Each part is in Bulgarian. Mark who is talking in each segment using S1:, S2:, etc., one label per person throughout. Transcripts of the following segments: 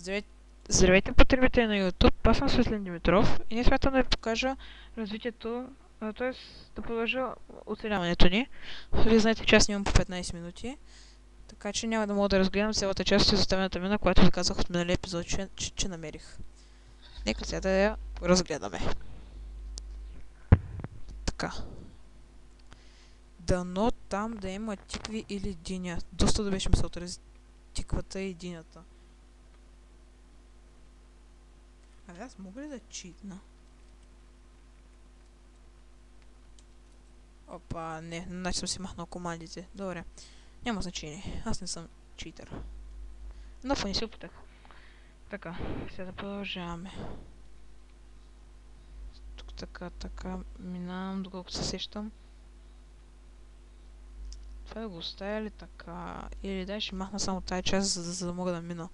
S1: Здравейте, здравейте потребители на YouTube, аз съм Светлин Димитров и ние смятам да ви покажа развитието, т.е. да продължа оцеляването ни. Вие знаете, че аз имам по 15 минути, така че няма да мога да разгледам цялата част от изоставената мина, която ви казах от миналия епизод, че намерих. Нека сега да я разгледаме. Така. Дано там да има тикви или диня. Доста да беше мисълта тиквата и динята. Абе, аз мога ли да читна? Опа, не, значи съм си махнал командите. Добре, няма значение. Аз не съм читър. Но не си опитах. Така, сега да продължаваме. Тук така, минавам, доколкото се сещам. Това да го оставя ли така? Или дай ще махна само тази част, за да мога да мина.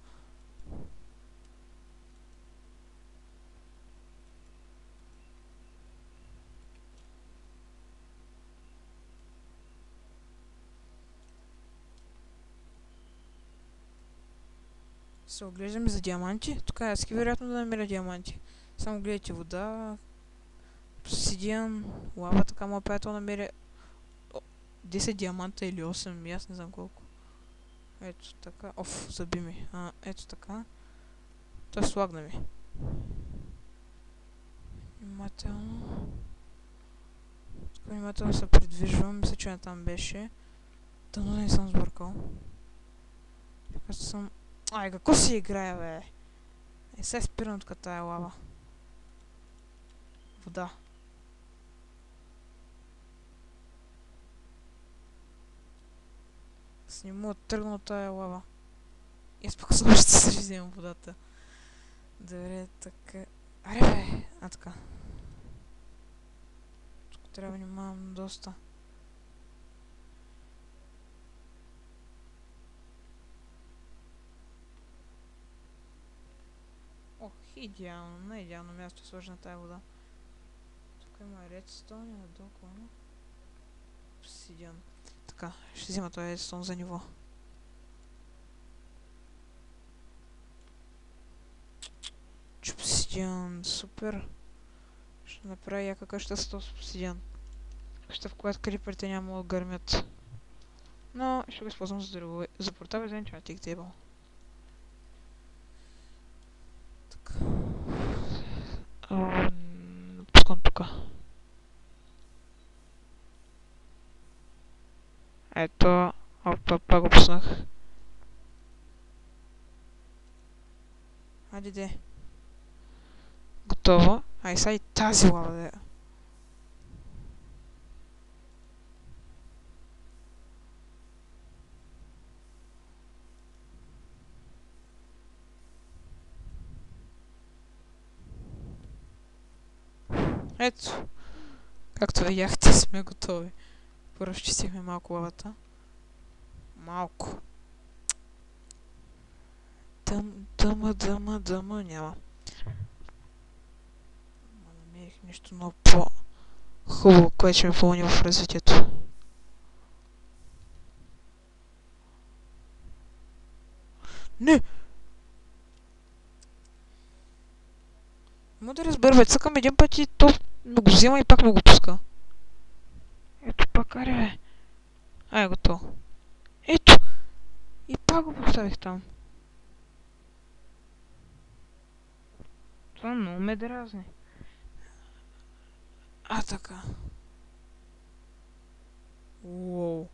S1: Се оглеждаме за диаманти. Тук е ски вероятно да намеря диаманти. Само гледайте вода. Обсидиан, лава, така моят приятел намеря 10 диаманта или 8, аз не знам колко. Ето така. Оф, заби ми. Ето така. Той слагна ми. Внимателно. Тук внимателно се придвижвам. Мисля, че там беше. Дано не съм сбъркал. Така съм... Ай, какво си играя, бе? Сега спирам тук тая лава. Вода. Сниму тръгна тая лава. И аз пък само ще се вземам водата. Добре, така... Аре, бе! Така. Тук трябва да внимавам доста. Ох, идеално, на идеално място е сложена тая вода. Тук има редстоун и надолу има обсидиан. Така, ще взема този редстоун за ниво. Обсидиан, супер. Ще направя яка къща с този обсидиан. Къща, в която криперите няма да гърмят. Но ще го използвам за портал и за enchanting table. Така. Пускам тука. Ето, пак го пуснах. Хайде де. Готово. Ай, сега и тази лава да е. Ето. Както видяхте, сме готови. Първо изчистихме малко лавата. Малко. Дъма, няма. Намерих нещо много по-хубаво, което ще ме помни в развитието. Не! Мога да разбера, бе, цъкам един път и то ме го взема и пак ме го пуска. Ето пак, аре, бе. Ай, готово. Ето! И пак го поставих там. Това много ме дразни. Така. Уоу.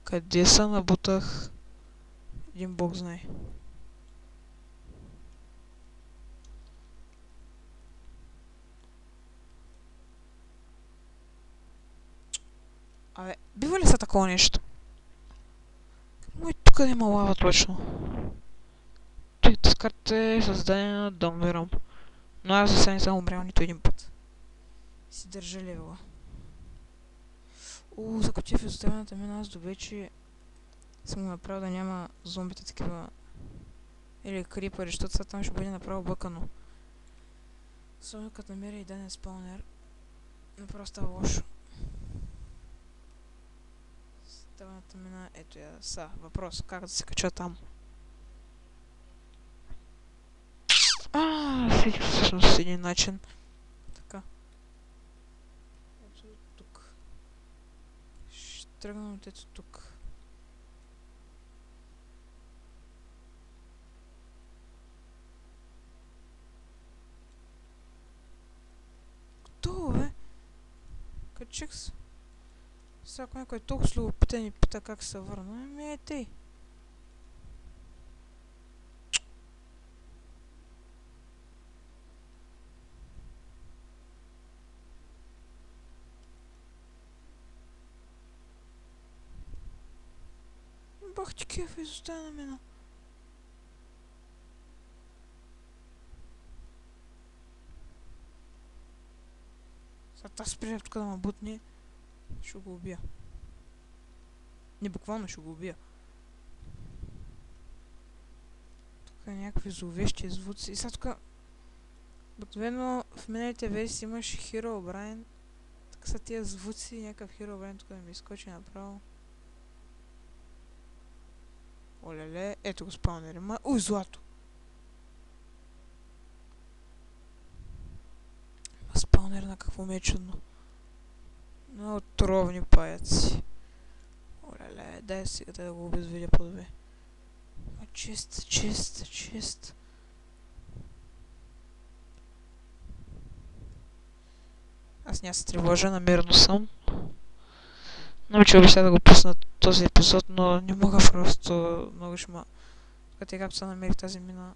S1: Къде се набутах? Един бог знае. Абе, бива ли са такова нещо? Мой тук да има лава точно. Тази карта е създадена на Домвером. Но аз за сега не съм умрял нито един път. Си държа левела. За котия в изоставената мина аз добре, че съм го направил да няма зомбите такива или крипъри, защото сега там ще бъде направо бъкано. Особено като намеря и даден спаунер, направо става лошо. Изоставената мина, ето я са. Въпрос, как да се кача там? Сетих се всъщност един начин. Така. Ето тук. Ще тръгна от ето тук. Готово, бе. Качих се. Сега ако някой е толкова с любопитен и пита как се върна, ами е тъй. Бах ти кефа, изоставя на мина. Сега тази сприя тук да ме бутне, ще го убия. Не, буквално ще го убия. Тук някакви зловещи звуци. И сега тук... Обикновено в миналите версии имаш Hero O'Brien. Така са тия звуци, някакъв Hero O'Brien тук да ми изкочи направо. Олеле, ето го спаунери. Уй, злато! Спаунер на какво ми е чудно. На отровни паяци. Олеле, дай сега да го обезвидя по-добре. Чист. Аз няма се тревожа, намерено съм. Научил би сега да го пусна този епизод, но не мога просто много шма. Така както се намерих тази мина.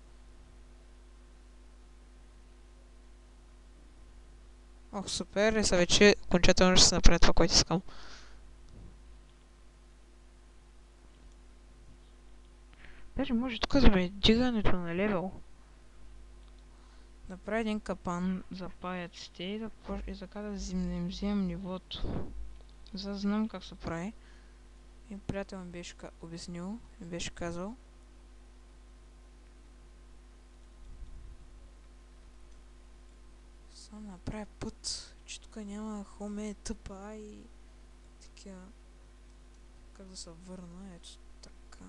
S1: Ох, супер, и са вече окончателно ще се направя това, което искам. Даже може тук да ме е дигането на левел. Направя един капан за паяците и така да вземем нивото. За да знам как се прави. И приятел ми беше обяснил, ми беше казал. Само направя път, че тук няма хоме, тъпа и такива. Как да се върна, ето така.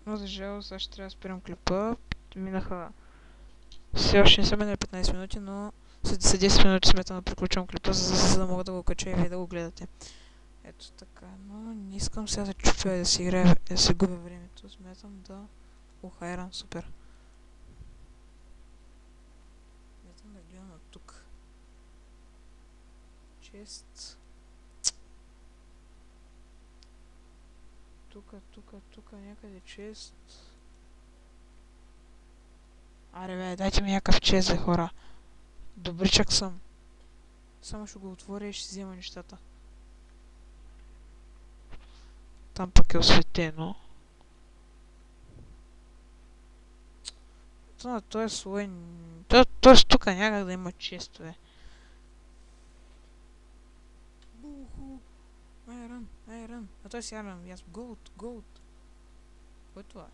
S1: Но за жал, сега ще трябва да спирам клипа. Минаха... Все още не са минали 15 минути, но след 10 минути смятам да приключвам клипа, за да мога да го кача и вие да го гледате. Ето така, но не искам сега да чупя и да си играя, да си губя времето. Смятам да ухайрам супер. Смятам да гледам от тук. Чест. Тук някъде чест. Аре бе, дайте ми някакъв чест, бе, хора. Добричък съм. Само ще го отворя и ще взема нещата. Там пък е осветено. Той е слой... Тоест тук някак да има честове. Буху! Айрън. А той си айрън. Аз голд. Кой е това?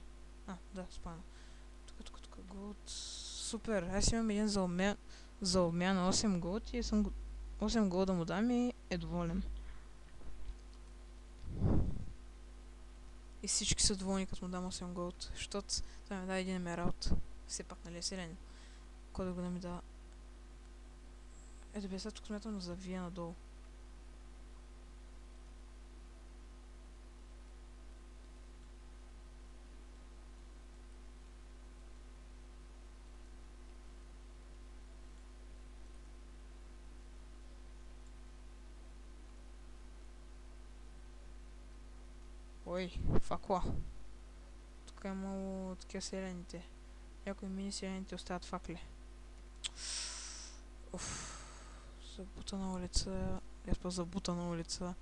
S1: Да, спана. Тук, голд. Супер. Аз имам един за обмяна 8 голд и съм 8 голда му дам и е доволен. И всички са доволни, като му дам 8 голд. Защото той ми даде един емералд. Все пак, нали е силен. Кой да го да ми дава? Ето бе, сега тук смятам да завия надолу. Ой, факла. Тук е имало такива селените. Някои мини селените остават факли. Уф. Забутана улица. Аз па забутана улица.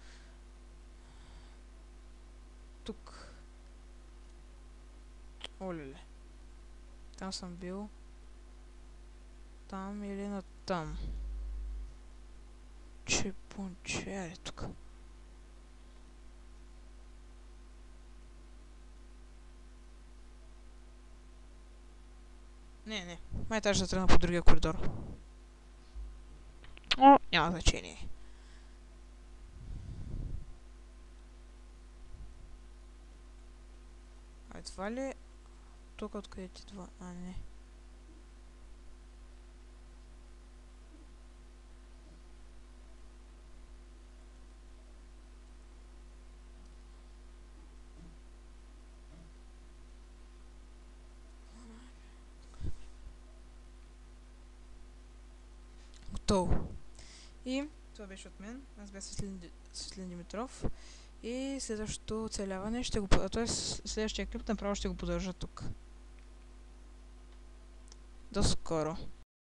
S1: Тук. Олеле. Там съм бил. Там или на там. Чепунче, тук. Не. Май трябваше да тръгна по другия коридор. О, няма значение. А това ли е тук, откъде ти това? А, не. Готово. И това беше от мен. Аз бях Светлин Димитров. И следващото оцеляване ще го... Т.е. следващия клип направо ще го продължа тук. До скоро.